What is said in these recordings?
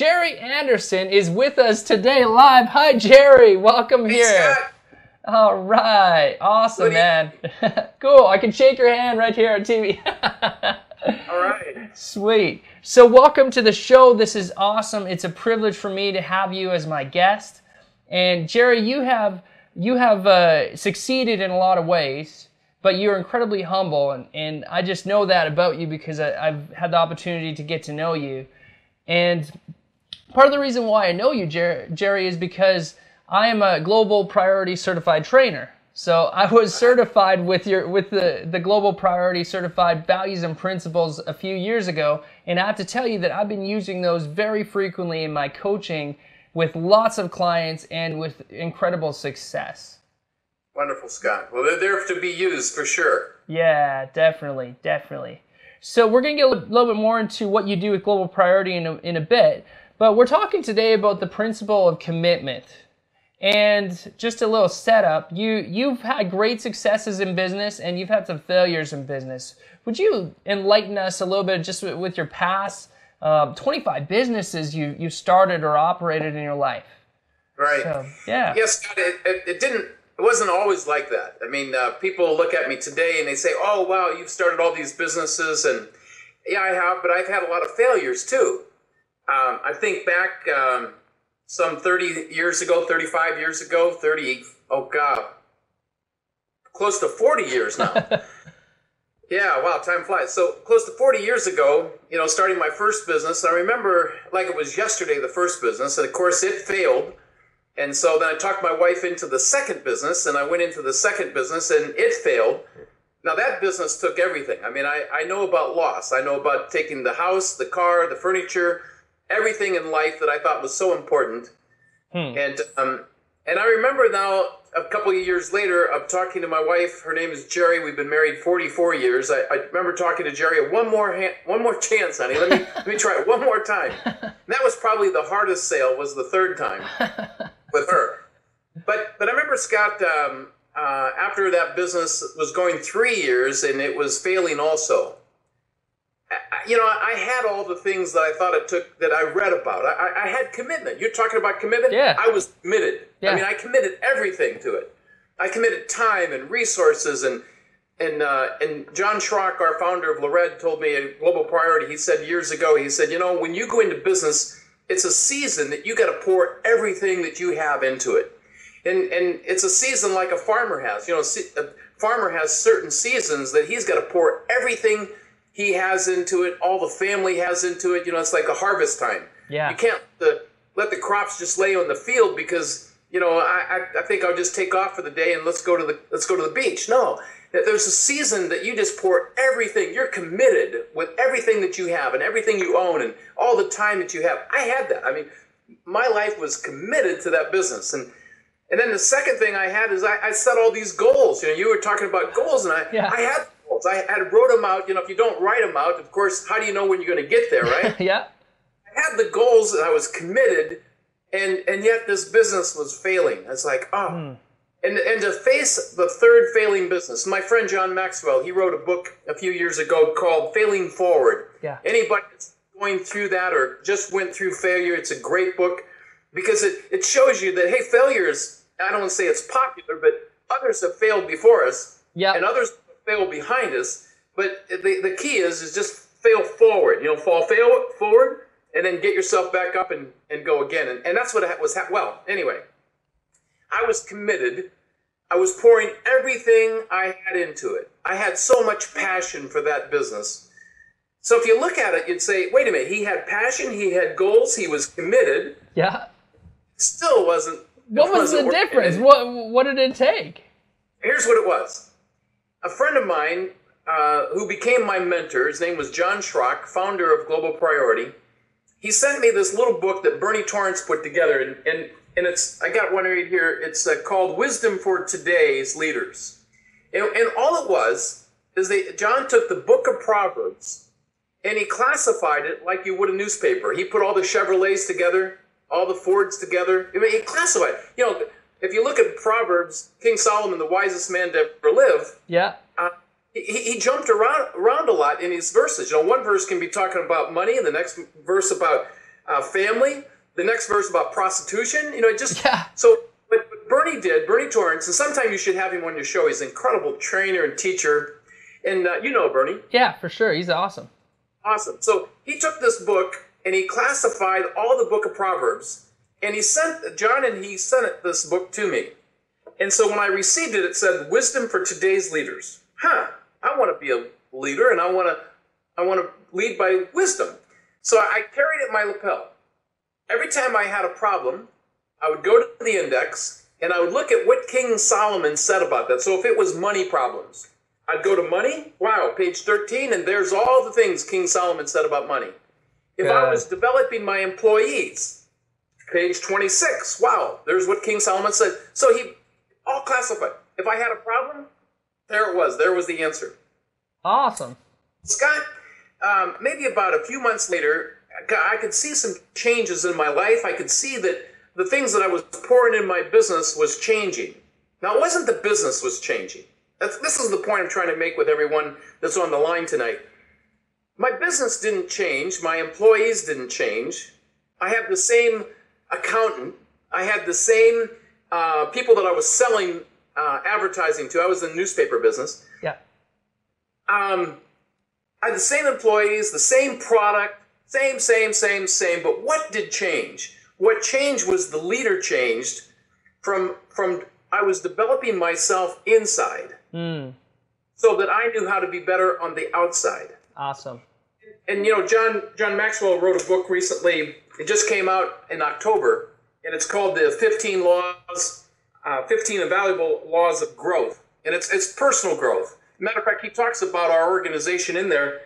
Jerry Anderson is with us today live. Hi, Jerry. Welcome here. Scott. All right. Awesome, man. Cool. I can shake your hand right here on TV. All right. Sweet. So welcome to the show. This is awesome. It's a privilege for me to have you as my guest. And Jerry, you have succeeded in a lot of ways, but you're incredibly humble. And I just know that about you because I've had the opportunity to get to know you. And part of the reason why I know you, Jerry, is because I am a Global Priority Certified Trainer. So I was certified with the Global Priority Certified Values and Principles a few years ago, and I have to tell you that I've been using those very frequently in my coaching with lots of clients and with incredible success. Wonderful, Scott. Well, they're there to be used for sure. Yeah, definitely. So we're going to get a little bit more into what you do with Global Priority in a bit, but we're talking today about the principle of commitment. And just a little setup, you've had great successes in business and you've had some failures in business. Would you enlighten us a little bit just with your past 25 businesses you started or operated in your life? Right. So, yeah. Yes, Scott, it wasn't always like that. I mean, people look at me today and they say, oh, wow, you've started all these businesses. And yeah, I have, but I've had a lot of failures too. I think back some 30 years ago, 35 years ago, close to 40 years now. Yeah, wow, time flies. So close to 40 years ago, starting my first business, I remember like it was yesterday, the first business, and of course it failed. And so then I talked my wife into the second business, and I went into the second business, and it failed. Now that business took everything. I mean, I know about loss. I know about taking the house, the car, the furniture, everything in life that I thought was so important. And I remember now, a couple of years later, of talking to my wife. Her name is Jerry. We've been married 44 years. I remember talking to Jerry, one more chance, honey. Let me try it one more time. And that was probably the hardest sale, was the third time with her. But I remember, Scott, after that business was going 3 years and it was failing also, I had all the things that I thought it took that I read about. I had commitment. You're talking about commitment? Yeah. I was committed. Yeah. I mean, I committed everything to it. I committed time and resources. And John Schrock, our founder of Lorette, told me at Global Priority, he said years ago, he said, when you go into business, it's a season that you got to pour everything that you have into it. And it's a season like a farmer has. A farmer has certain seasons that he's got to pour everything he has into it, all the family has into it. It's like a harvest time. Yeah. You can't let the crops just lay on the field because, I think I'll just take off for the day and let's go to the beach. No, there's a season that you just pour everything. You're committed with everything that you have and everything you own and all the time that you have. I had that. I mean, my life was committed to that business. And then the second thing I had is I set all these goals. You were talking about goals, and I had goals. I wrote them out. If you don't write them out, of course, how do you know when you're going to get there, right? Yeah. I had the goals, and I was committed, and yet this business was failing. It's like, And to face the third failing business, my friend John Maxwell, he wrote a book a few years ago called Failing Forward. Yeah. Anybody that's going through that or just went through failure, it's a great book because it shows you that, hey, failure is, I don't want to say it's popular, but others have failed before us, and others have failed behind us. But the key is just fail forward. Fail forward, and then get yourself back up and go again. And that's what was well. Anyway, I was committed. I was pouring everything I had into it. I had so much passion for that business. So if you look at it, you'd say, wait a minute. He had passion. He had goals. He was committed. Yeah. Still wasn't. What was the difference? What did it take? Here's what it was. A friend of mine who became my mentor, his name was John Schrock, founder of Global Priority. He sent me this little book that Bernie Torrance put together, and it's, I got one right here. It's called Wisdom for Today's Leaders. And all it was is John took the book of Proverbs and he classified it like you would a newspaper. He put all the Chevrolets together, all the Fords together. I mean, he classified. If you look at Proverbs, King Solomon, the wisest man to ever live, he jumped around a lot in his verses. One verse can be talking about money, and the next verse about family. The next verse about prostitution. You know, it just Yeah. so. But Bernie Torrance, and sometime you should have him on your show. He's an incredible trainer and teacher, and you know Bernie. Yeah, for sure. He's awesome. Awesome. So he took this book and he classified all the book of Proverbs, and he sent this book to me. And so when I received it, it said wisdom for today's leaders. I want to be a leader, and I want to lead by wisdom. So I carried it in my lapel. Every time I had a problem, I would go to the index and I would look at what King Solomon said about that. So if it was money problems, I'd go to money. Wow, page 13, and there's all the things King Solomon said about money. If I was developing my employees, page 26, wow, there's what King Solomon said. So he all classified. If I had a problem, there it was. There was the answer. Awesome. Scott, maybe about a few months later, I could see some changes in my life. I could see that the things that I was pouring in my business was changing. Now, it wasn't the business was changing. This is the point I'm trying to make with everyone that's on the line tonight. My business didn't change. My employees didn't change. I had the same accountant. I had the same people that I was selling advertising to. I was in the newspaper business. Yeah. I had the same employees, the same product, same. But what did change? What changed was the leader changed from I was developing myself inside so that I knew how to be better on the outside. Awesome. And you know, John Maxwell wrote a book recently. It just came out in October, and it's called the 15 Invaluable Laws of Growth. And it's personal growth. Matter of fact, he talks about our organization in there.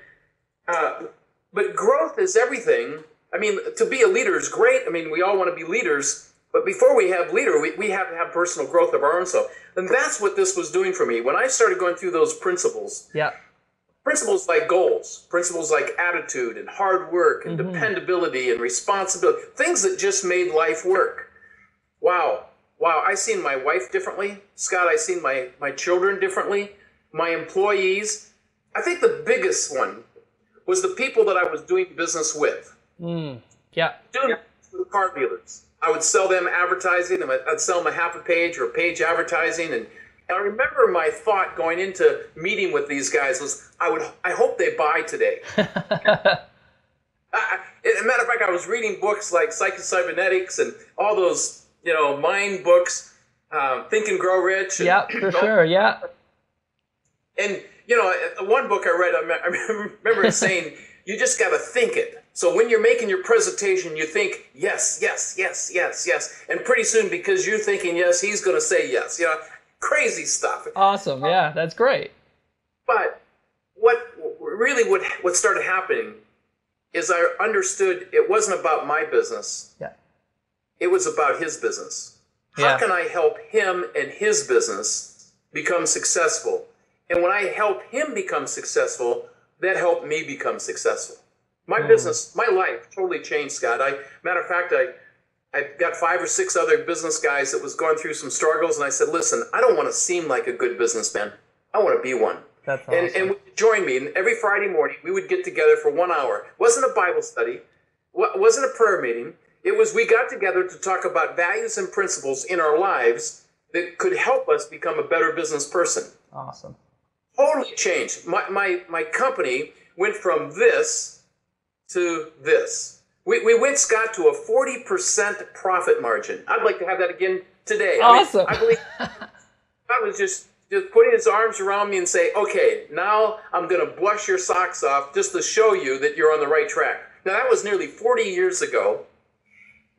But growth is everything. I mean, to be a leader is great. I mean, we all want to be leaders. But before we have leader, we have to have personal growth of our own self. And that's what this was doing for me. When I started going through those principles, principles like goals, principles like attitude and hard work and dependability and responsibility, things that just made life work. Wow, I seen my wife differently. Scott, I seen my children differently, my employees. I think the biggest one was the people that I was doing business with. Doing business with car dealers. I would sell them advertising, and I'd sell them a half a page or a page advertising. And I remember my thought going into meeting with these guys was, I hope they buy today. As a matter of fact, I was reading books like Psycho-Cybernetics and all those, mind books, Think and Grow Rich. And, for sure, yeah. And, one book I read, I remember it saying, you just got to think it. So when you're making your presentation, you think, yes. And pretty soon, because you're thinking yes, he's going to say yes. Crazy stuff. Awesome. Yeah, that's great. But what started happening is I understood it wasn't about my business. Yeah. It was about his business. How can I help him and his business become successful? And when I help him become successful, that helped me become successful. My business, my life totally changed, Scott. Matter of fact, I got 5 or 6 other business guys that was going through some struggles, and I said, listen, I don't want to seem like a good businessman. I want to be one. That's awesome. And would join me, and every Friday morning we would get together for 1 hour. It wasn't a Bible study. It wasn't a prayer meeting. It was we got together to talk about values and principles in our lives that could help us become a better business person. Awesome. Totally changed. My company went from this to this. We went, Scott, to a 40% profit margin. I'd like to have that again today. Awesome. I believe God was just putting his arms around me and say, okay, now I'm going to blush your socks off just to show you that you're on the right track. Now, that was nearly 40 years ago.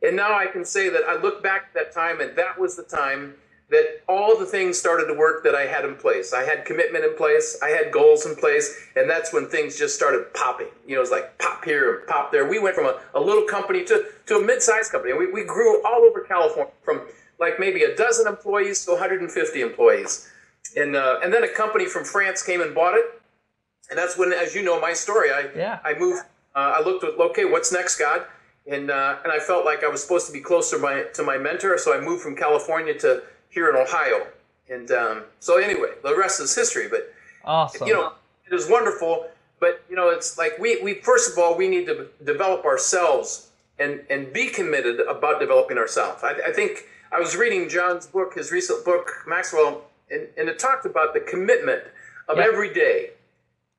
And now I can say that I look back at that time, and that was the time that all the things started to work that I had in place. I had commitment in place. I had goals in place. And that's when things just started popping. It was like pop here and pop there. We went from a little company to a mid-sized company. We grew all over California from like maybe a dozen employees to 150 employees. And then a company from France came and bought it. And that's when, as you know, my story, I moved, I looked at, okay, what's next, God? And I felt like I was supposed to be closer to my mentor. So I moved from California to here in Ohio. And so anyway, the rest is history. But, awesome. It is wonderful. But, it's like we first of all, we need to develop ourselves and be committed about developing ourselves. I think I was reading John's book, his recent book, Maxwell, and it talked about the commitment of every day.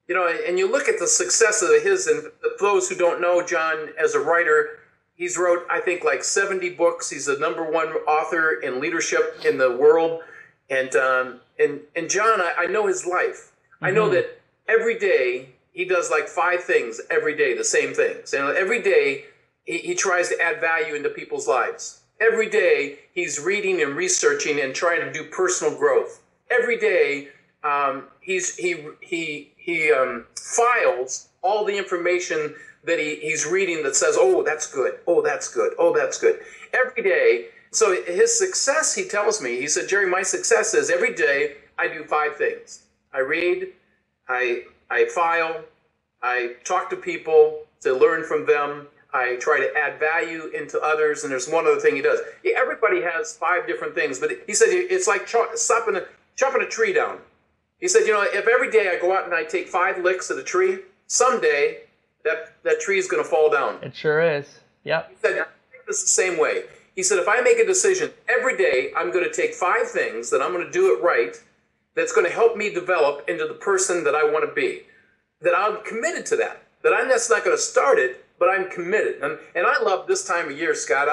You know, and you look at the success of his, and those who don't know John as a writer, he's wrote, I think, like 70 books. He's the #1 author in leadership in the world. And John, I know his life. I know that every day he does like 5 things every day, the same things. And every day he tries to add value into people's lives. Every day he's reading and researching and trying to do personal growth. Every day he files all the information that he's reading that says, oh, that's good. Oh, that's good. Oh, that's good. Every day. So his success, he tells me, he said, Jerry, my success is every day I do 5 things. I read, I file, I talk to people to learn from them, I try to add value into others, and there's one other thing he does. Everybody has 5 different things, but he said it's like chopping a tree down. He said, you know, if every day I go out and I take 5 licks at a tree, someday that tree is going to fall down. It sure is. Yep. He said, I think it's the same way. He said, if I make a decision every day, I'm going to take 5 things that I'm going to do it right, that's going to help me develop into the person that I want to be, that I'm committed to that I'm just not going to start it, but I'm committed. And I love this time of year, Scott.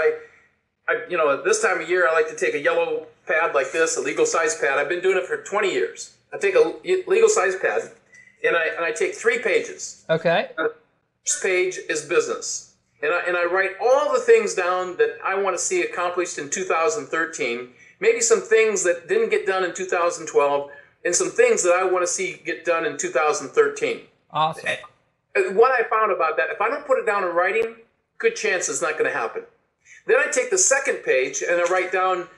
You know, this time of year, I like to take a yellow pad like this, a legal size pad. I've been doing it for 20 years. I take a legal size pad, and I take 3 pages. Okay. The first page is business. And I write all the things down that I want to see accomplished in 2013, maybe some things that didn't get done in 2012, and some things that I want to see get done in 2013. Awesome. What I found about that, if I don't put it down in writing, good chance it's not going to happen. Then I take the second page and I write down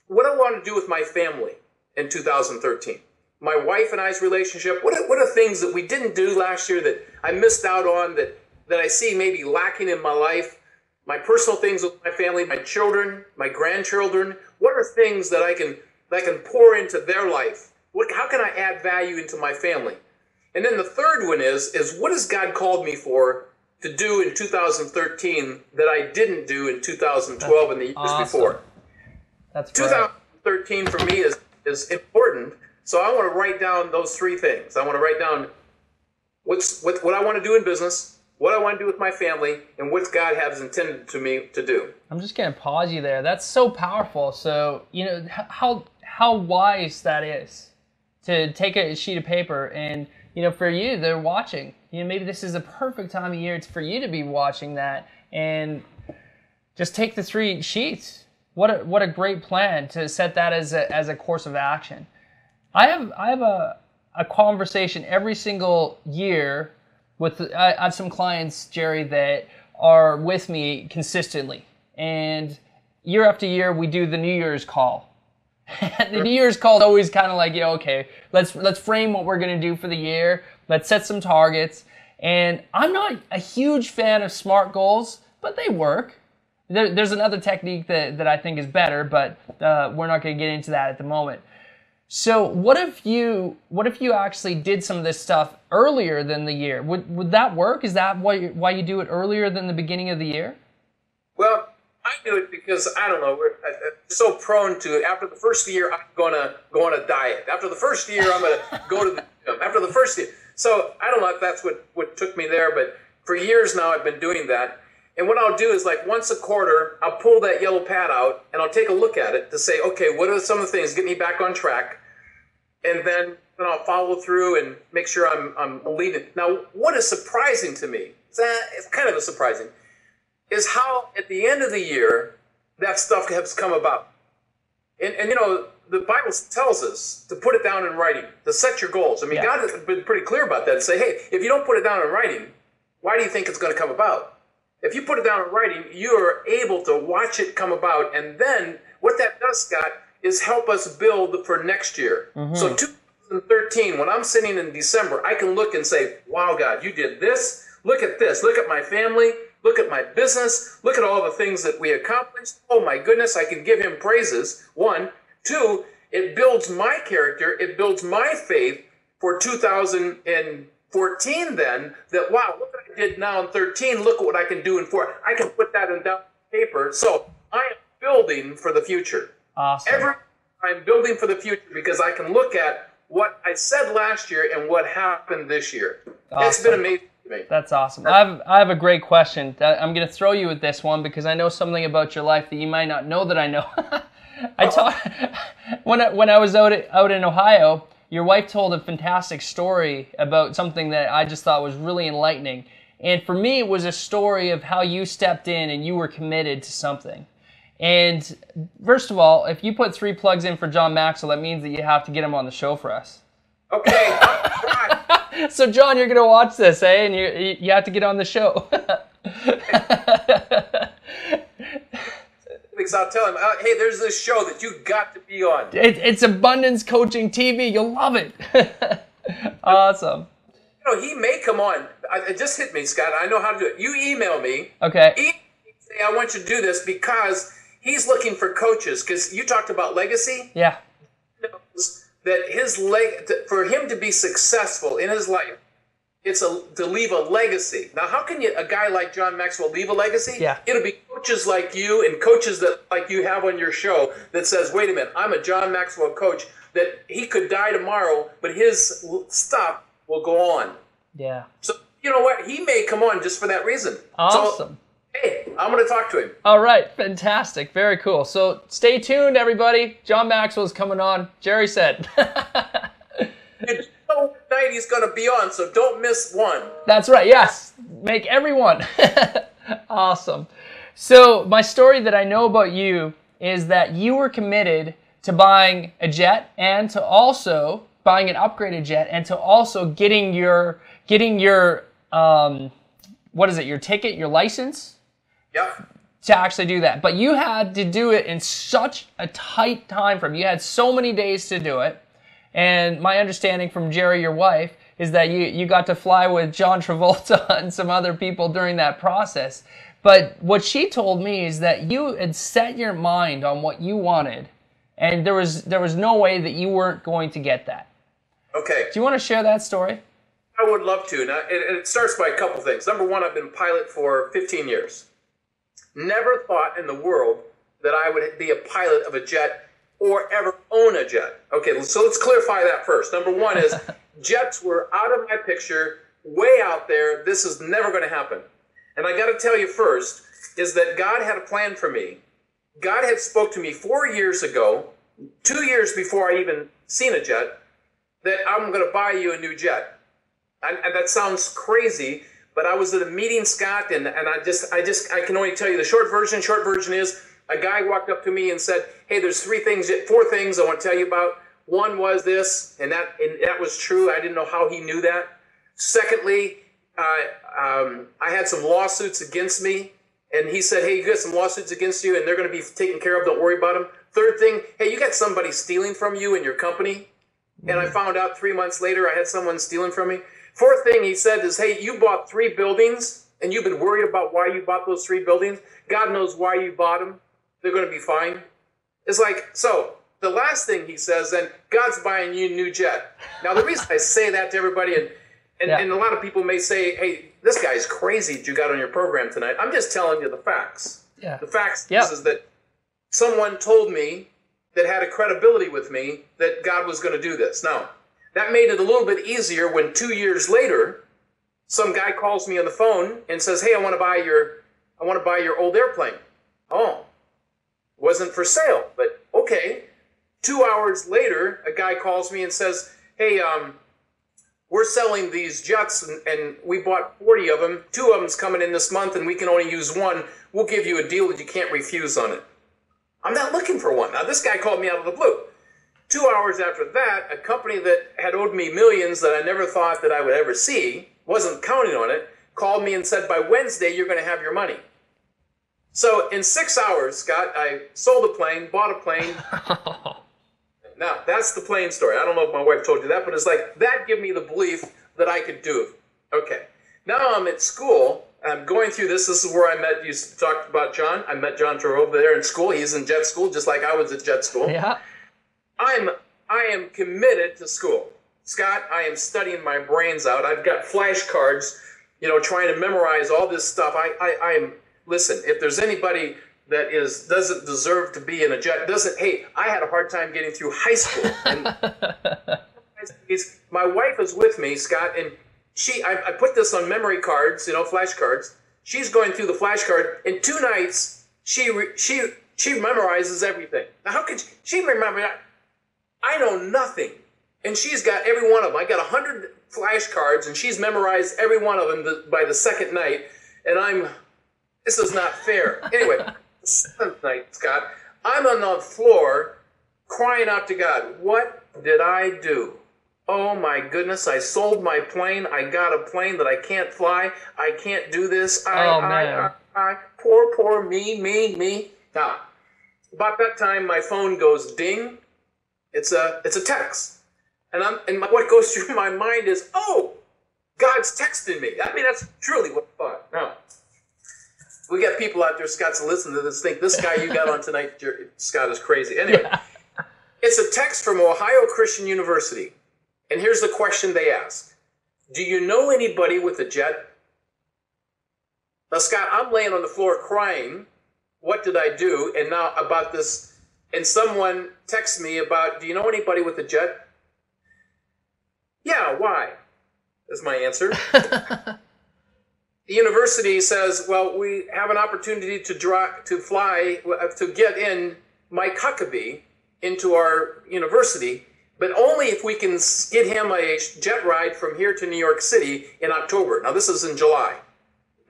what I want to do with my family in 2013. My wife and I's relationship, what are things that we didn't do last year that I missed out on, that I see maybe lacking in my life, my personal things with my family, my children, my grandchildren. What are things that I can pour into their life? How can I add value into my family? And then the third one is what has God called me for to do in 2013 that I didn't do in 2012 and the years before? That's great. 2013 for me is important, so I want to write down those 3 things. I want to write down what I want to do in business, what I want to do with my family, and what God has intended to me to do. I'm just going to pause you there. That's so powerful. So, you know, how wise that is to take a sheet of paper and, you know, for you, they're watching. You know, maybe this is a perfect time of year. It's for you to be watching that and just take the 3 sheets. What a great plan to set that as a course of action. I have a conversation every single year with I have some clients, Jerry, that are with me consistently, and year after year we do the New Year's call. The New Year's call is always kind of like, you know, okay, let's frame what we're gonna do for the year. Let's set some targets. And I'm not a huge fan of SMART goals, but they work. There's another technique that I think is better, but we're not going to get into that at the moment. So what if you actually did some of this stuff earlier than the year? Would that work? Is that why you do it earlier than the beginning of the year? Well, I do it because, I don't know, we're so prone to it. After the first year, I'm going to go on a diet. After the first year, I'm going to go to the gym. After the first year. So I don't know if that's what took me there, but for years now I've been doing that. And what I'll do is, like, once a quarter, I'll pull that yellow pad out and I'll take a look at it to say, okay, what are some of the things get me back on track? And then I'll follow through and make sure I'm leading. Now, what is surprising to me, it's kind of surprising, is how at the end of the year that stuff has come about. And you know, the Bible tells us to put it down in writing, to set your goals. I mean, God has been pretty clear about that and say, hey, if you don't put it down in writing, why do you think it's going to come about? If you put it down in writing, you are able to watch it come about. And then what that does, Scott, is help us build for next year. Mm-hmm. So 2013, when I'm sitting in December, I can look and say, wow, God, you did this. Look at this. Look at my family. Look at my business. Look at all the things that we accomplished. Oh, my goodness, I can give him praises. 1. 2, it builds my character. It builds my faith for 2014. 14 then that, wow, look what I did now in 13. Look at what I can do in 4. I can put that in down paper. So I am building for the future. Awesome. I'm building for the future because I can look at what I said last year and what happened this year. Awesome. It's been amazing to me. That's awesome. I have a great question. I'm going to throw you with this one because I know something about your life that you might not know that I know. When I was out in Ohio, your wife told a fantastic story about something that I just thought was really enlightening. And for me, it was a story of how you stepped in and you were committed to something. And first of all, if you put 3 plugs in for John Maxwell, that means that you have to get him on the show for us. Okay. So, John, you're going to watch this, eh? And you have to get on the show. Because I'll tell him, hey, there's this show that you got to be on. It's Abundance Coaching TV. You'll love it. Awesome. You know, he may come on. It just hit me, Scott. I know how to do it. You email me. Okay. Say, I want you to do this because he's looking for coaches. Because you talked about legacy. Yeah. That for him to be successful in his life, it's to leave a legacy. Now, how can a guy like John Maxwell leave a legacy? Yeah. It'll be coaches like you and coaches that like you have on your show that says, wait a minute, I'm a John Maxwell coach, that he could die tomorrow, but his stuff will go on. Yeah. So, you know what? He may come on just for that reason. Awesome. So, hey, I'm going to talk to him. All right. Fantastic. Very cool. So stay tuned, everybody. John Maxwell's coming on. Jerry said. And night he's going to be on, so don't miss one. That's right. Yes. Make everyone. Awesome. So my story that I know about you is that you were committed to buying a jet and to also buying an upgraded jet and to also getting your what is it? Your ticket, your license? Yep. To actually do that. But you had to do it in such a tight time frame. You had so many days to do it. And my understanding from Jerry, your wife, is that you got to fly with John Travolta and some other people during that process. But what she told me is that you had set your mind on what you wanted, and there was no way that you weren't going to get that. Okay. Do you want to share that story? I would love to. Now, it starts by a couple things. Number one, I've been a pilot for 15 years. Never thought in the world that I would be a pilot of a jet or ever own a jet. Okay, so let's clarify that first. Number one is jets were out of my picture, way out there. This is never going to happen. And I got to tell you first is that God had a plan for me. God had spoke to me 4 years ago, 2 years before I even seen a jet, that I'm going to buy you a new jet. And that sounds crazy, but I was at a meeting, Scott, and I can only tell you the short version. Short version is a guy walked up to me and said, hey, there's 4 things I want to tell you about. One was this, and that was true. I didn't know how he knew that. Secondly, I had some lawsuits against me, and he said, hey, you got some lawsuits against you, and they're going to be taken care of. Don't worry about them. Third thing, hey, you got somebody stealing from you in your company. And I found out 3 months later I had someone stealing from me. Fourth thing he said is, hey, you bought 3 buildings, and you've been worried about why you bought those 3 buildings. God knows why you bought them. They're going to be fine. It's like, so the last thing he says, then God's buying you a new jet. Now, the reason I say that to everybody, and a lot of people may say, hey, this guy's crazy that you got on your program tonight. I'm just telling you the facts. Yeah. The facts is that someone told me that had a credibility with me that God was going to do this. Now, that made it a little bit easier when 2 years later, some guy calls me on the phone and says, hey, I want to buy your old airplane. Oh, wasn't for sale, but okay. 2 hours later, a guy calls me and says, hey, we're selling these jets, and we bought 40 of them. 2 of them's coming in this month, and we can only use 1. We'll give you a deal that you can't refuse on it. I'm not looking for one. Now, this guy called me out of the blue. 2 hours after that, a company that had owed me millions that I never thought that I would ever see, wasn't counting on it, called me and said, by Wednesday, you're going to have your money. So in 6 hours, Scott, I sold a plane, bought a plane. Now, that's the plane story. I don't know if my wife told you that, but it's like, that gave me the belief that I could do it. Okay. Now I'm at school. I'm going through this. This is where I met, you talked about John. I met John Travolta there in school. He's in jet school, just like I was at jet school. Yeah. I am committed to school. Scott, I am studying my brains out. I've got flashcards, trying to memorize all this stuff. I am, listen, if there's anybody that doesn't deserve to be in a jet, hey, I had a hard time getting through high school. And my wife is with me, Scott, and I put this on memory cards, flashcards. She's going through the flashcard. In 2 nights, she memorizes everything. Now, how could she remember that? I know nothing. And she's got every one of them. I got 100 flashcards, and she's memorized every one of them by the second night. And this is not fair. Anyway, the 7th night, Scott, I'm on the floor crying out to God. What did I do? Oh my goodness, I sold my plane. I got a plane that I can't fly. I can't do this. Poor me. Now, about that time, my phone goes ding. It's a text. And what goes through my mind is, oh, God's texting me. I mean, that's truly what I thought. Now, we got people out there, Scott, to listen to this, think this guy you got on tonight, Scott, is crazy. Anyway, It's a text from Ohio Christian University. And here's the question they ask. Do you know anybody with a jet? Now, Scott, I'm laying on the floor crying. What did I do? And now about this, and someone texts me about, do you know anybody with a jet? Yeah, why? Is my answer. The university says, well, we have an opportunity to get in Mike Huckabee into our university, but only if we can get him a jet ride from here to New York City in October. Now, this is in July.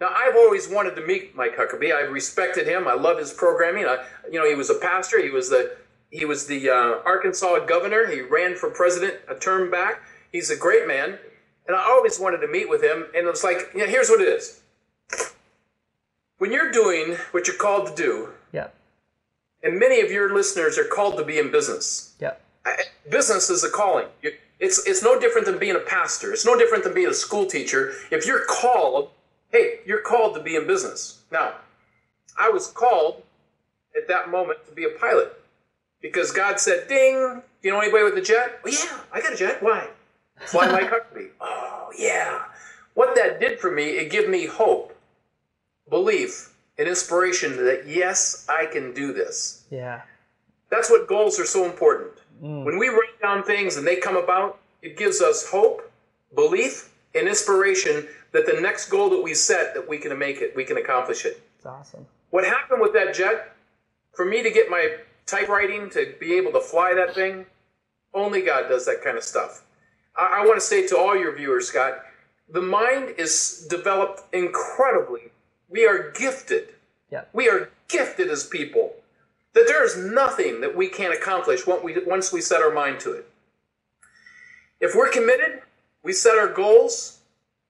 Now, I've always wanted to meet Mike Huckabee. I've respected him. I love his programming. He was a pastor. He was the Arkansas governor. He ran for president a term back. He's a great man. And I always wanted to meet with him. And it's like, here's what it is. When you're doing what you're called to do, yeah, and many of your listeners are called to be in business. Yeah. Business is a calling. It's no different than being a pastor. It's no different than being a school teacher. If you're called, hey, you're called to be in business. Now, I was called at that moment to be a pilot because God said, ding, do you know anybody with a jet? Well, yeah, I got a jet. Why? Fly Mike Huckabee. Oh, yeah. What that did for me, it gave me hope, belief, and inspiration that, yes, I can do this. Yeah. That's what goals are so important. When we write down things and they come about, it gives us hope, belief, and inspiration that the next goal that we set, that we can make it, we can accomplish it. It's awesome. What happened with that jet, for me to get my typewriting, to be able to fly that thing, only God does that kind of stuff. I want to say to all your viewers, Scott, the mind is developed incredibly. We are gifted. Yeah. We are gifted as people. That there is nothing that we can't accomplish once we set our mind to it. If we're committed, we set our goals,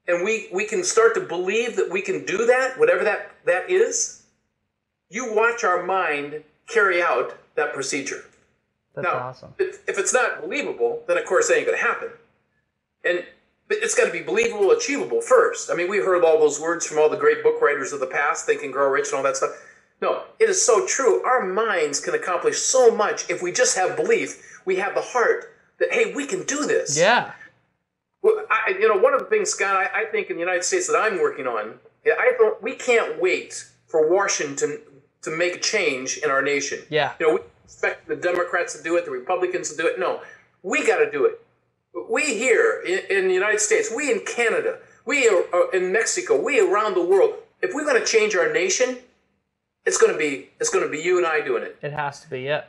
and we can start to believe that we can do that, whatever that is, you watch our mind carry out that procedure. That's awesome. If it's not believable, then of course it ain't going to happen. But it's got to be believable, achievable first. I mean, we heard all those words from all the great book writers of the past, Think and Grow Rich and all that stuff. No, it is so true. Our minds can accomplish so much if we just have belief. We have the heart that, hey, we can do this. Yeah. Well, one of the things, Scott, I think in the United States that I'm working on, we can't wait for Washington to make a change in our nation. Yeah. We expect the Democrats to do it, the Republicans to do it. No, we got to do it. We here in the United States, we in Canada, we in Mexico, we around the world. If we're going to change our nation, it's going to be you and I doing it. It has to be, yeah.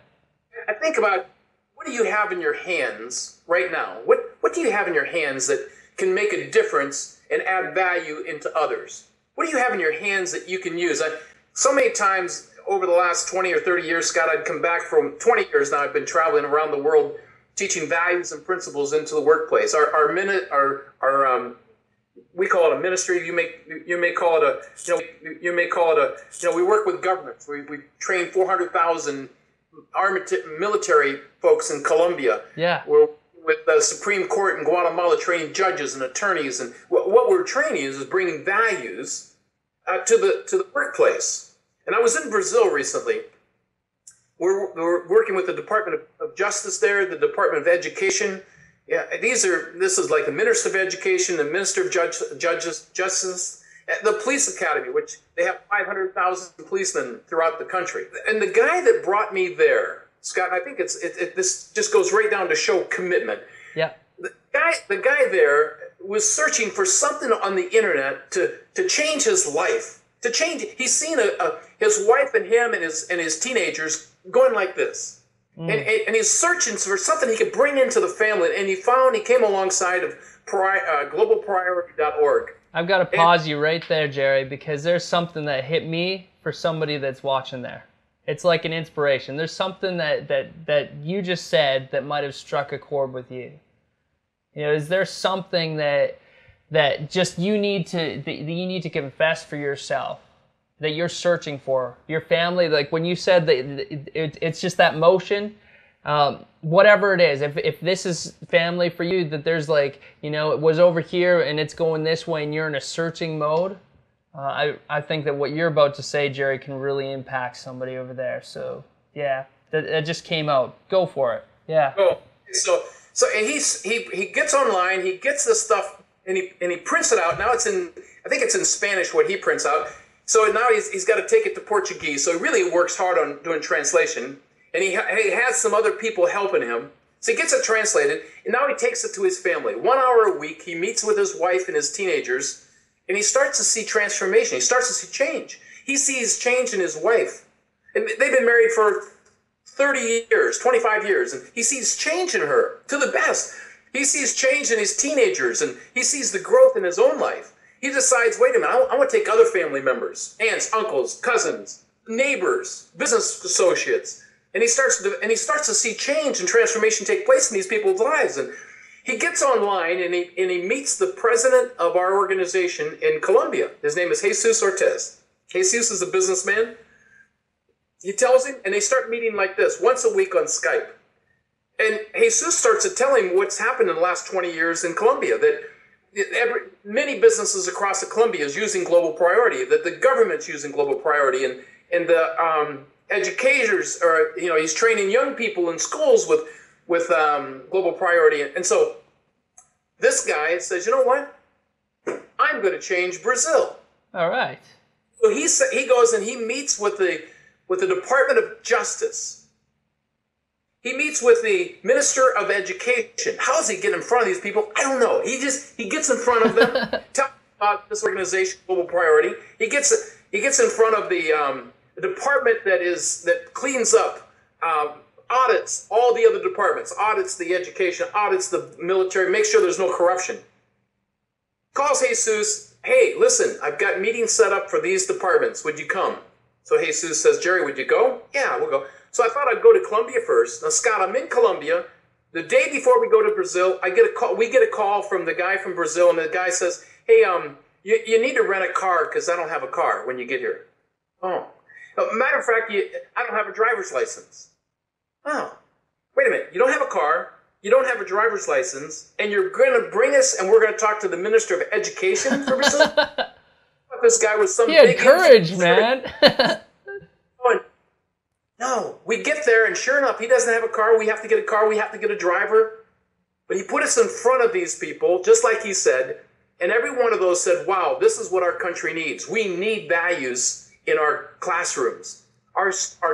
I think about, what do you have in your hands right now? What do you have in your hands that can make a difference and add value into others? What do you have in your hands that you can use? So many times over the last 20 or 30 years, Scott, I'd come back from 20 years now. I've been traveling around the world teaching values and principles into the workplace. We call it a ministry. You may call it we work with governments. We train 400,000 military folks in Colombia. Yeah. We're with the Supreme Court in Guatemala training judges and attorneys, and what we're training is bringing values to the workplace. And I was in Brazil recently. We're working with the Department of Justice there, the Department of Education, Yeah, this is like the Minister of Education, the Minister of Justice, the Police Academy, which they have 500,000 policemen throughout the country. And the guy that brought me there, Scott, I think this just goes right down to show commitment. Yeah. The guy there was searching for something on the internet to change his life. He's seen his wife and him and his teenagers going like this. And he's searching for something he could bring into the family, and he came alongside of globalpriority.org. I've got to pause you right there, Jerry, because there's something that hit me for somebody that's watching there. It's like an inspiration. There's something that you just said that might have struck a chord with you. You know, is there something that just you need to confess for yourself, that you're searching for your family? Like when you said that it's just that motion, whatever it is, if this is family for you, that there's like, you know, it was over here and it's going this way and you're in a searching mode, I think that what you're about to say, Jerry, can really impact somebody over there. So yeah, that just came out. Go for it. Yeah. Oh, so and he gets online, he gets this stuff and he prints it out. Now I think it's in Spanish what he prints out. So now he's got to take it to Portuguese. So he really works hard on doing translation. And he has some other people helping him. So he gets it translated. And now he takes it to his family. 1 hour a week, he meets with his wife and his teenagers. And he starts to see transformation. He starts to see change. He sees change in his wife. And they've been married for 30 years, 25 years. And he sees change in her to the best. He sees change in his teenagers. And he sees the growth in his own life. He decides, wait a minute, I want to take other family members, aunts, uncles, cousins, neighbors, business associates, and he starts to see change and transformation take place in these people's lives. And he gets online and he meets the president of our organization in Colombia. His name is Jesus Ortiz. Jesus is a businessman. He tells him, and they start meeting like this once a week on Skype. And Jesus starts to tell him what's happened in the last 20 years in Colombia, that many businesses across the Colombia is using Global Priority, that the government's using Global Priority, and the educators are, you know, he's training young people in schools with Global Priority. And so this guy says, you know what? I'm going to change Brazil. All right. So he goes and he meets with the Department of Justice. He meets with the Minister of Education. How does he get in front of these people? I don't know. He gets in front of them, tells them about this organization, Global Priority. He gets in front of the department that cleans up, audits all the other departments, audits the education, audits the military, makes sure there's no corruption. Calls Jesus, hey, listen, I've got meetings set up for these departments. Would you come? So Jesus says, Jerry, would you go? Yeah, we'll go. So I thought I'd go to Colombia first. Now, Scott, I'm in Colombia. The day before we go to Brazil, we get a call from the guy from Brazil, and the guy says, hey, you need to rent a car because I don't have a car when you get here. Oh. Matter of fact, I don't have a driver's license. Oh. Wait a minute. You don't have a car, you don't have a driver's license, and you're going to bring us, and we're going to talk to the Minister of Education for Brazil? This guy was some big... He had courage, man. No, we get there, and sure enough, he doesn't have a car. We have to get a car. We have to get a driver. But he put us in front of these people, just like he said, and every one of those said, wow, this is what our country needs. We need values in our classrooms. Our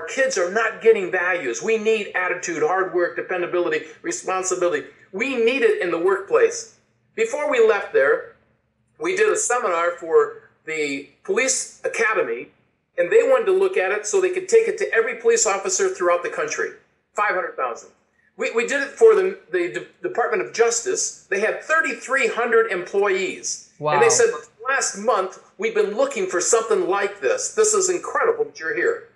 kids are not getting values. We need attitude, hard work, dependability, responsibility. We need it in the workplace. Before we left there, we did a seminar for the police academy, and they wanted to look at it so they could take it to every police officer throughout the country, 500,000. We did it for the Department of Justice. They had 3,300 employees. Wow. And they said, last month, we've been looking for something like this. This is incredible that you're here.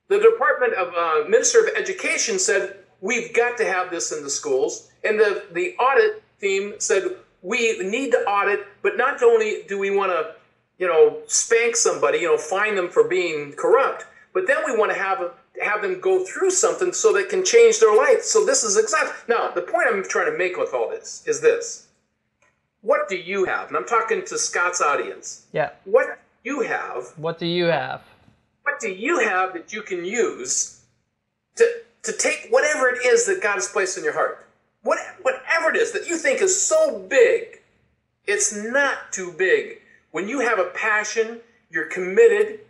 The Department of Minister of Education said, we've got to have this in the schools. And the audit team said, we need to audit, but not only do we want to spank somebody, fine them for being corrupt, but then we want to have them go through something so they can change their life. So this is exactly... Now, the point I'm trying to make with all this is this. What do you have? And I'm talking to Scott's audience. Yeah. What do you have? What do you have? What do you have that you can use to take whatever it is that God has placed in your heart? Whatever whatever it is that you think is so big, it's not too big. When you have a passion, you're committed,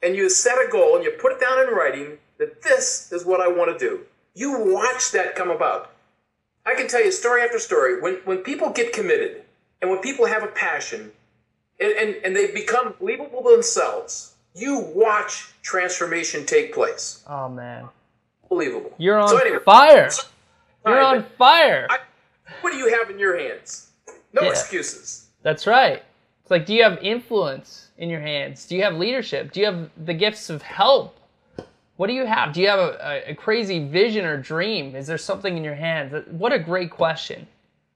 and you set a goal and you put it down in writing that this is what I want to do. You watch that come about. I can tell you story after story. When people get committed and when people have a passion and they become believable themselves, you watch transformation take place. Oh, man. Unbelievable. You're on fire. You're on fire. What do you have in your hands? No excuses. That's right. It's like, do you have influence in your hands? Do you have leadership? Do you have the gifts of help? What do you have? Do you have a crazy vision or dream? Is there something in your hands? What a great question.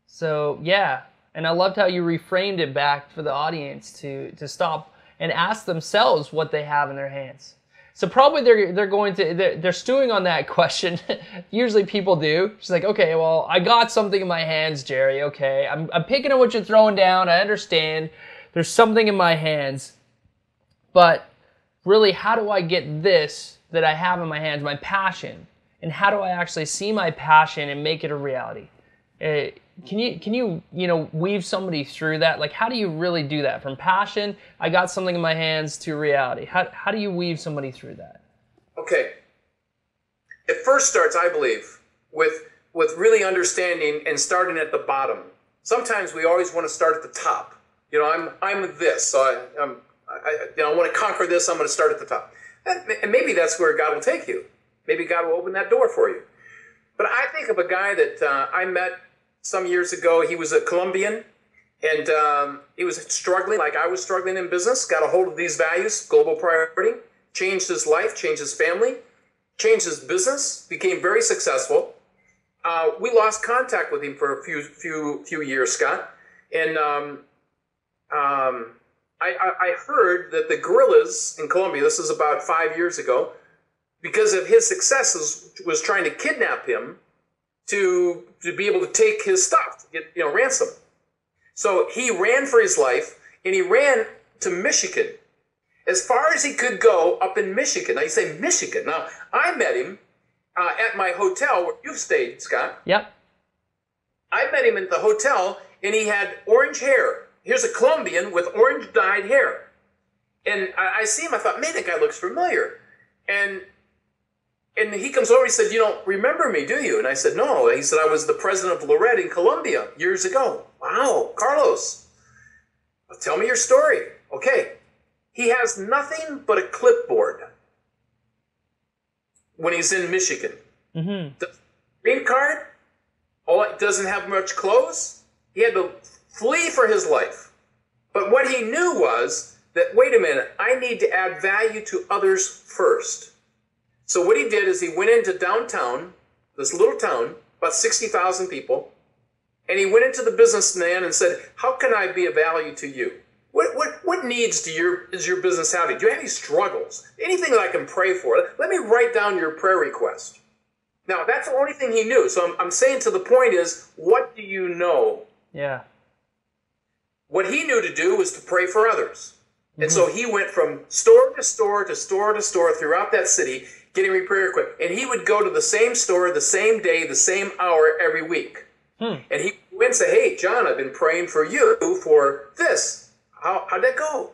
So, yeah. And I loved how you reframed it back for the audience to stop and ask themselves what they have in their hands. So probably they're stewing on that question. Usually people do. She's like, okay, well, I got something in my hands, Jerry. Okay, I'm picking up what you're throwing down. I understand. There's something in my hands. But really, how do I get this that I have in my hands, my passion? And how do I actually see my passion and make it a reality? Can you weave somebody through that? Like, how do you really do that? From passion, I got something in my hands, to reality. How do you weave somebody through that? Okay. It first starts, I believe, with really understanding and starting at the bottom. Sometimes we always want to start at the top. You know, I'm this, so I want to conquer this. I'm going to start at the top, and maybe that's where God will take you. Maybe God will open that door for you. But I think of a guy that I met some years ago. He was a Colombian, and he was struggling like I was struggling in business, got a hold of these values, global priority, changed his life, changed his family, changed his business, became very successful. We lost contact with him for a few years, Scott. And I heard that the guerrillas in Colombia, this is about 5 years ago, because of his successes, was trying to kidnap him to be able to take his stuff, to get ransom. So he ran for his life, and he ran to Michigan, as far as he could go up in Michigan. Now you say Michigan. Now I met him at my hotel where you've stayed, Scott. Yep. I met him at the hotel, and he had orange hair. Here's a Colombian with orange dyed hair. And I see him, I thought, man, that guy looks familiar. And he comes over, he said, you don't remember me, do you? And I said, no. He said, I was the president of Lorette in Colombia years ago. Wow, Carlos. Well, tell me your story. Okay. He has nothing but a clipboard when he's in Michigan. Mm-hmm. The green card, doesn't have much clothes. He had to flee for his life. But what he knew was that, wait a minute, I need to add value to others first. So what he did is he went into downtown, this little town, about 60,000 people, and he went into the businessman and said, how can I be of value to you? What needs is your business having? Do you have any struggles? Anything that I can pray for? Let me write down your prayer request. Now, that's the only thing he knew. So I'm saying to the point is, what do you know? Yeah. What he knew to do was to pray for others. Mm-hmm. And so he went from store to store to store to store throughout that city, getting prayer equipment. And he would go to the same store, the same day, the same hour every week. And he went and say, hey, John, I've been praying for you for this. How'd that go?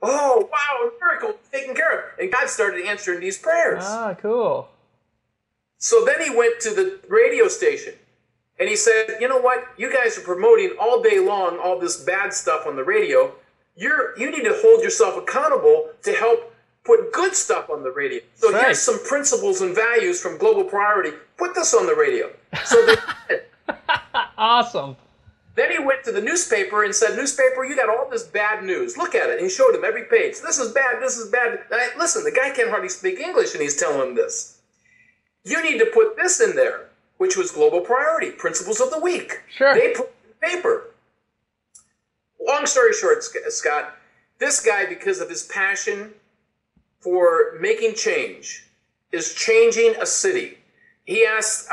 Oh, wow, a miracle taken care of. And God started answering these prayers. Ah, cool. So then he went to the radio station. And he said, you know what? You guys are promoting all day long all this bad stuff on the radio. You need to hold yourself accountable to help put good stuff on the radio. So here's some principles and values from Global Priority. Put this on the radio. So they did. Awesome. Then he went to the newspaper and said, newspaper, you got all this bad news. Look at it. And he showed him every page. This is bad. This is bad. Listen, the guy can't hardly speak English, and he's telling him this. You need to put this in there, which was Global Priority, Principles of the Week. Sure. They put it in paper. Long story short, Scott, this guy, because of his passion for making change, is changing a city. He asked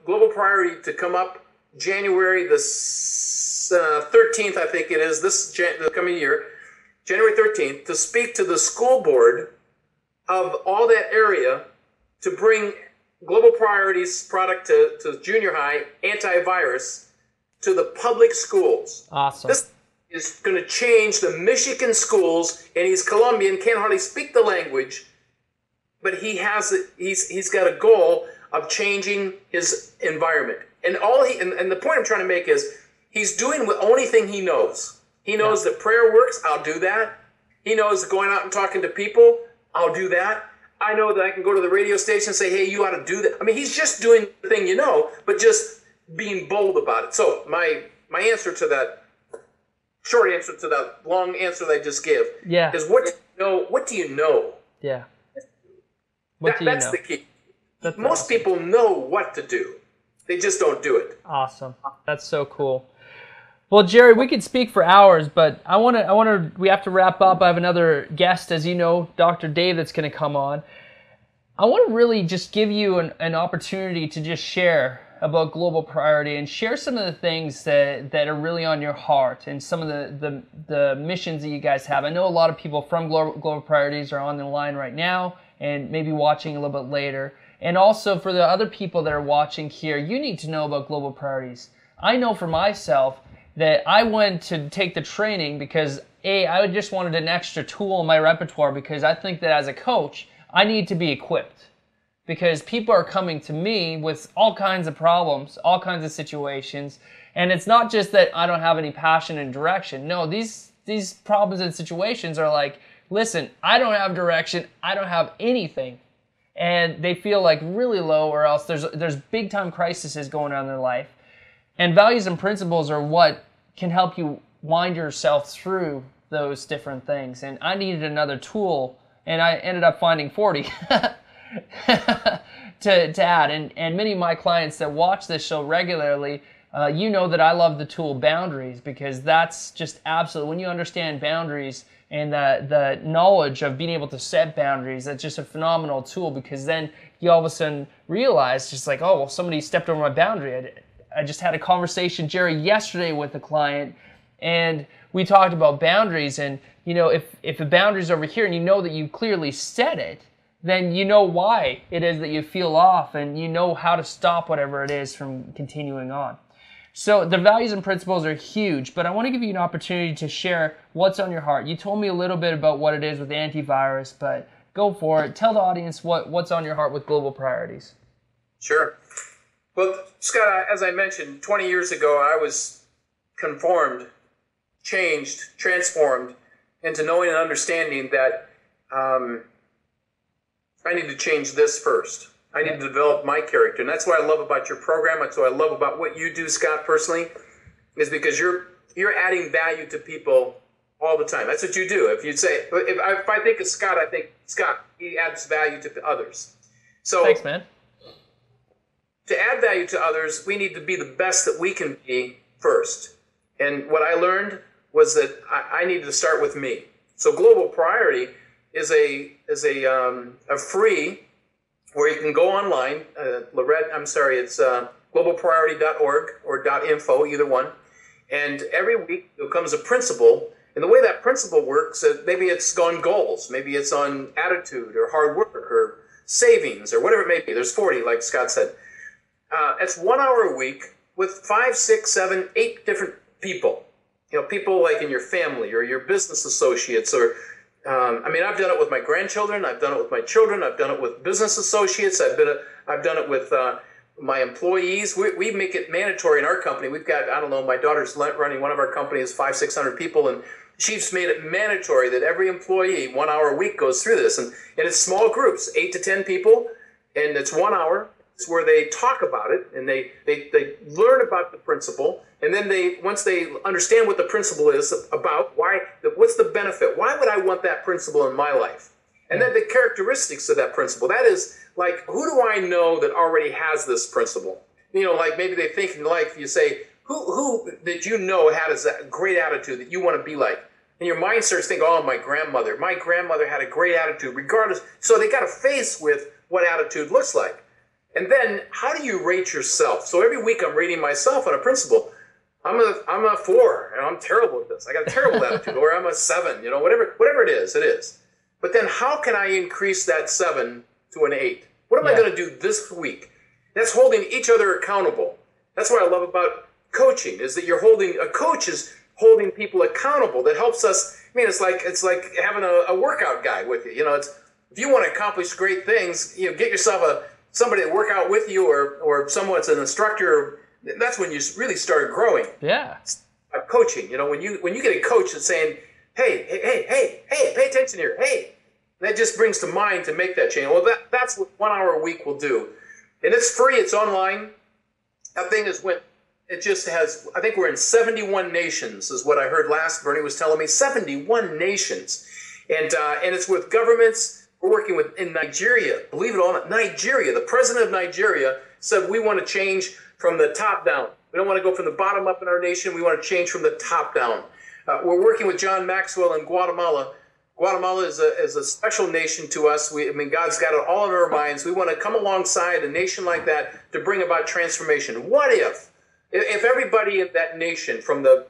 Global Priority to come up January the 13th, I think it is, the coming year, January 13th, to speak to the school board of all that area to bring Global Priorities product to junior high, antivirus, to the public schools. Awesome. This is going to change the Michigan schools, and he's Colombian, can't hardly speak the language, but he's got a goal of changing his environment. And and the point I'm trying to make is he's doing the only thing he knows. He knows that prayer works, I'll do that. He knows that going out and talking to people, I'll do that. I know that I can go to the radio station and say, hey, you ought to do that. I mean, he's just doing the thing but just being bold about it. So my answer to that, short answer to that long answer that I just gave, is what do you know? Yeah. That's the key. Most people know what to do. They just don't do it. Awesome. That's so cool. Well, Jerry, we could speak for hours, but we have to wrap up. I have another guest, as you know, Dr. Dave, that's going to come on. I want to really just give you an opportunity to just share about Global Priority and share some of the things that are really on your heart and some of the missions that you guys have. I know a lot of people from Global Priorities are on the line right now and maybe watching a little bit later. And also for the other people that are watching here, you need to know about Global Priorities. I know for myself that I went to take the training because I just wanted an extra tool in my repertoire, because I think that as a coach, I need to be equipped. Because people are coming to me with all kinds of problems, all kinds of situations, and it's not just that I don't have any passion and direction. No, these problems and situations are like, listen, I don't have direction, I don't have anything. And they feel like really low, or else there's big time crises going on in their life. And values and principles are what can help you wind yourself through those different things. And I needed another tool, and I ended up finding 40 to add. And many of my clients that watch this show regularly, you know that I love the tool boundaries, because that's just absolute. When you understand boundaries and the knowledge of being able to set boundaries, that's just a phenomenal tool, because then you all of a sudden realize, just like, oh, well, somebody stepped over my boundary. I just had a conversation, Jerry, yesterday with a client, and we talked about boundaries. And you know, if a boundary's over here and you know that you clearly set it, then you know why it is that you feel off, and you know how to stop whatever it is from continuing on. So the values and principles are huge, but I want to give you an opportunity to share what's on your heart. You told me a little bit about what it is with antivirus, but go for it. Tell the audience what's on your heart with Global Priorities. Sure. Well, Scott, as I mentioned, 20 years ago, I was conformed, changed, transformed into knowing and understanding that I need to change this first. I need to develop my character. And that's what I love about your program. That's what I love about what you do, Scott, personally, is because you're adding value to people all the time. That's what you do. If I think of Scott, I think, Scott, he adds value to others. So thanks, man. To add value to others, we need to be the best that we can be first. And what I learned was that I needed to start with me. So Global Priority is a free, where you can go online, it's globalpriority.org or .info, either one. And every week there comes a principle. And the way that principle works, maybe it's on goals, maybe it's on attitude or hard work or savings or whatever it may be. There's 40, like Scott said. It's 1 hour a week with 5, 6, 7, 8 different people. You know, people like in your family or your business associates, or I've done it with my grandchildren. I've done it with my children. I've done it with business associates. I've done it with my employees. We make it mandatory in our company. We've got, my daughter's running one of our companies, 500-600 people, and she's made it mandatory that every employee 1 hour a week goes through this. And it's small groups, 8 to 10 people, and it's 1 hour. It's where they talk about it, and they learn about the principle, and then once they understand what the principle is about, what's the benefit? Why would I want that principle in my life? And then the characteristics of that principle. That is, like, who do I know that already has this principle? You know, like maybe they think in life, you say, who did you know had a great attitude that you want to be like? And your mind starts thinking, oh, my grandmother. My grandmother had a great attitude, regardless. So they got to face with what attitude looks like. And then, how do you rate yourself? So every week I'm rating myself on a principle. I'm a 4, and I'm terrible at this. I got a terrible attitude, or I'm a 7, whatever it is, it is. But then how can I increase that 7 to an 8? What am I Yeah. going to do this week? That's holding each other accountable. That's what I love about coaching, is that a coach is holding people accountable. That helps us. I mean, it's like having a workout guy with you. You know, it's, if you want to accomplish great things, you know, get yourself somebody to work out with you, or someone that's an instructor. That's when you really start growing. Yeah. Coaching, you know, when you get a coach that's saying, hey, pay attention here, hey, that just brings to mind to make that change. Well, that's what 1 hour a week will do, and it's free. It's online. That thing it just has. I think we're in 71 nations, is what I heard last. Bernie was telling me 71 nations, and it's with governments. We're working in Nigeria. Believe it or not, Nigeria. The president of Nigeria said we want to change from the top down. We don't want to go from the bottom up in our nation. We want to change from the top down. We're working with John Maxwell in Guatemala. Guatemala is a special nation to us. God's got it all in our minds. We want to come alongside a nation like that to bring about transformation. What if everybody in that nation, from the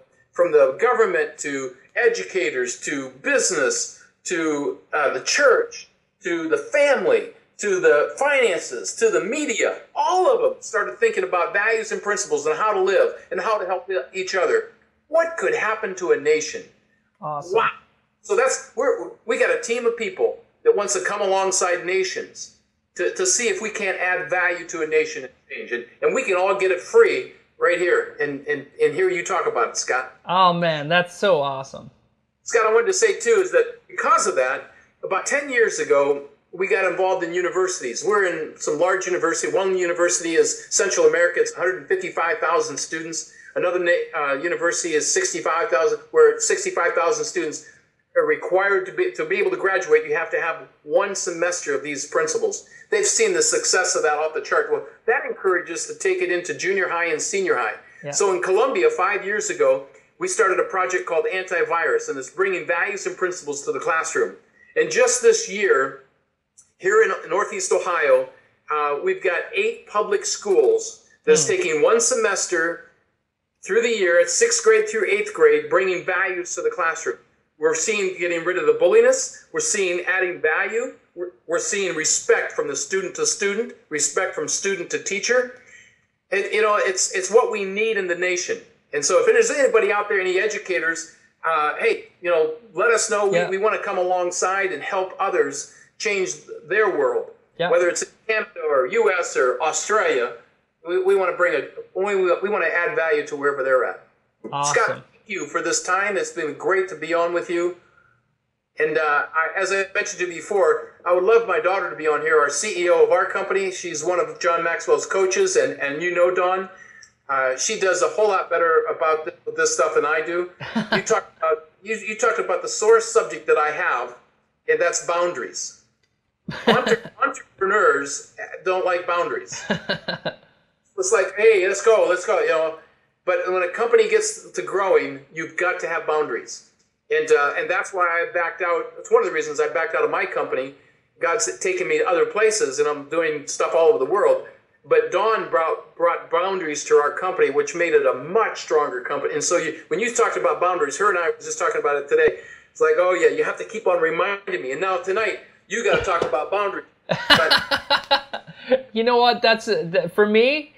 government to educators to business to the church to the family to the finances, to the media, all of them started thinking about values and principles and how to live and how to help each other, what could happen to a nation? Awesome. Wow. So we got a team of people that wants to come alongside nations to see if we can't add value to a nation and change it. And we can all get it free right here and hear you talk about it, Scott. Oh, man, that's so awesome. Scott, I wanted to say, too, is that because of that, about 10 years ago, we got involved in universities. We're in some large university. One university is Central America. It's 155,000 students. Another university is 65,000, where 65,000 students are required to be able to graduate. You have to have one semester of these principles. They've seen the success of that off the chart. Well, that encourages us to take it into junior high and senior high. Yeah. So in Colombia, 5 years ago, we started a project called Antivirus, and it's bringing values and principles to the classroom. And just this year, here in Northeast Ohio, we've got 8 public schools that's taking one semester through the year at 6th grade through 8th grade, bringing values to the classroom. We're seeing getting rid of the bulliness. We're seeing adding value. We're seeing respect from the student to student, respect from student to teacher. And, you know, it's what we need in the nation. And so if there's anybody out there, any educators, hey, you know, let us know. Yeah. We want to come alongside and help others change their world, yeah. Whether it's in Canada or U.S. or Australia. We want to we want to add value to wherever they're at. Awesome. Scott, thank you for this time. It's been great to be on with you. And as I mentioned to you before, I would love my daughter to be on here, our CEO of our company. She's one of John Maxwell's coaches, and you know Dawn. She does a whole lot better about this stuff than I do. You talked about the sore subject that I have, and that's boundaries. Entrepreneurs don't like boundaries. It's like, hey, let's go, you know. But when a company gets to growing, you've got to have boundaries, and that's why I backed out. It's one of the reasons I backed out of my company. God's taken me to other places, and I'm doing stuff all over the world. But Dawn brought boundaries to our company, which made it a much stronger company. And so when you talked about boundaries, her and I were just talking about it today. It's like, oh yeah, you have to keep on reminding me. And now tonight, you got to talk about boundaries. You know what? That's for me.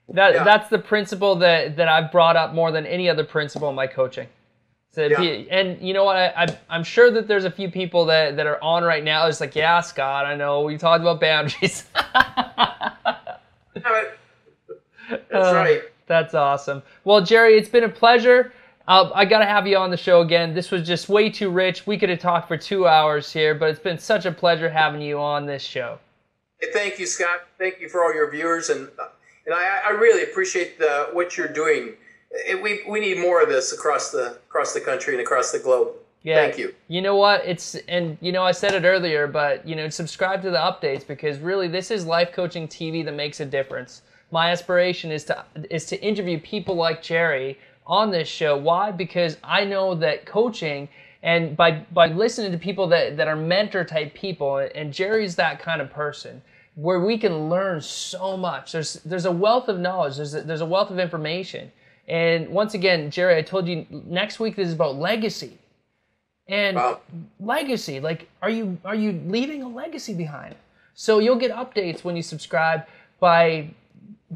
That's the principle that I've brought up more than any other principle in my coaching. So and you know what? I'm sure that there's a few people that are on right now. It's like, yeah, Scott, I know we talked about boundaries. That's right. That's awesome. Well, Jerry, it's been a pleasure. I got to have you on the show again. This was just way too rich. We could have talked for 2 hours here, but it's been such a pleasure having you on this show. Thank you, Scott. Thank you for all your viewers, and I really appreciate what you're doing. We need more of this across the country and across the globe. Yeah. Thank you. You know what? I said it earlier, but subscribe to the updates, because really this is life coaching TV that makes a difference. My aspiration is to interview people like Jerry on this show. Why? Because I know that coaching, and by listening to people that are mentor type people, and Jerry's that kind of person, where we can learn so much. There's a wealth of knowledge. There's a wealth of information. And once again, Jerry, I told you next week this is about legacy. And legacy, like, are you leaving a legacy behind? So you'll get updates when you subscribe by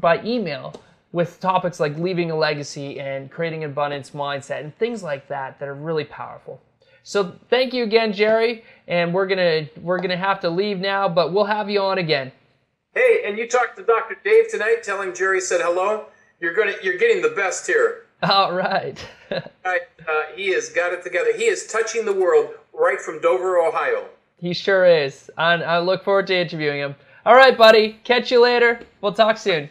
email with topics like leaving a legacy and creating an abundance mindset and things like that that are really powerful. So thank you again, Jerry, and we're gonna have to leave now, but we'll have you on again. Hey, and you talked to Dr. Dave tonight. Tell him Jerry said hello. You're getting the best here. All right. He has got it together. He is touching the world right from Dover, Ohio. He sure is. I look forward to interviewing him. All right, buddy. Catch you later. We'll talk soon.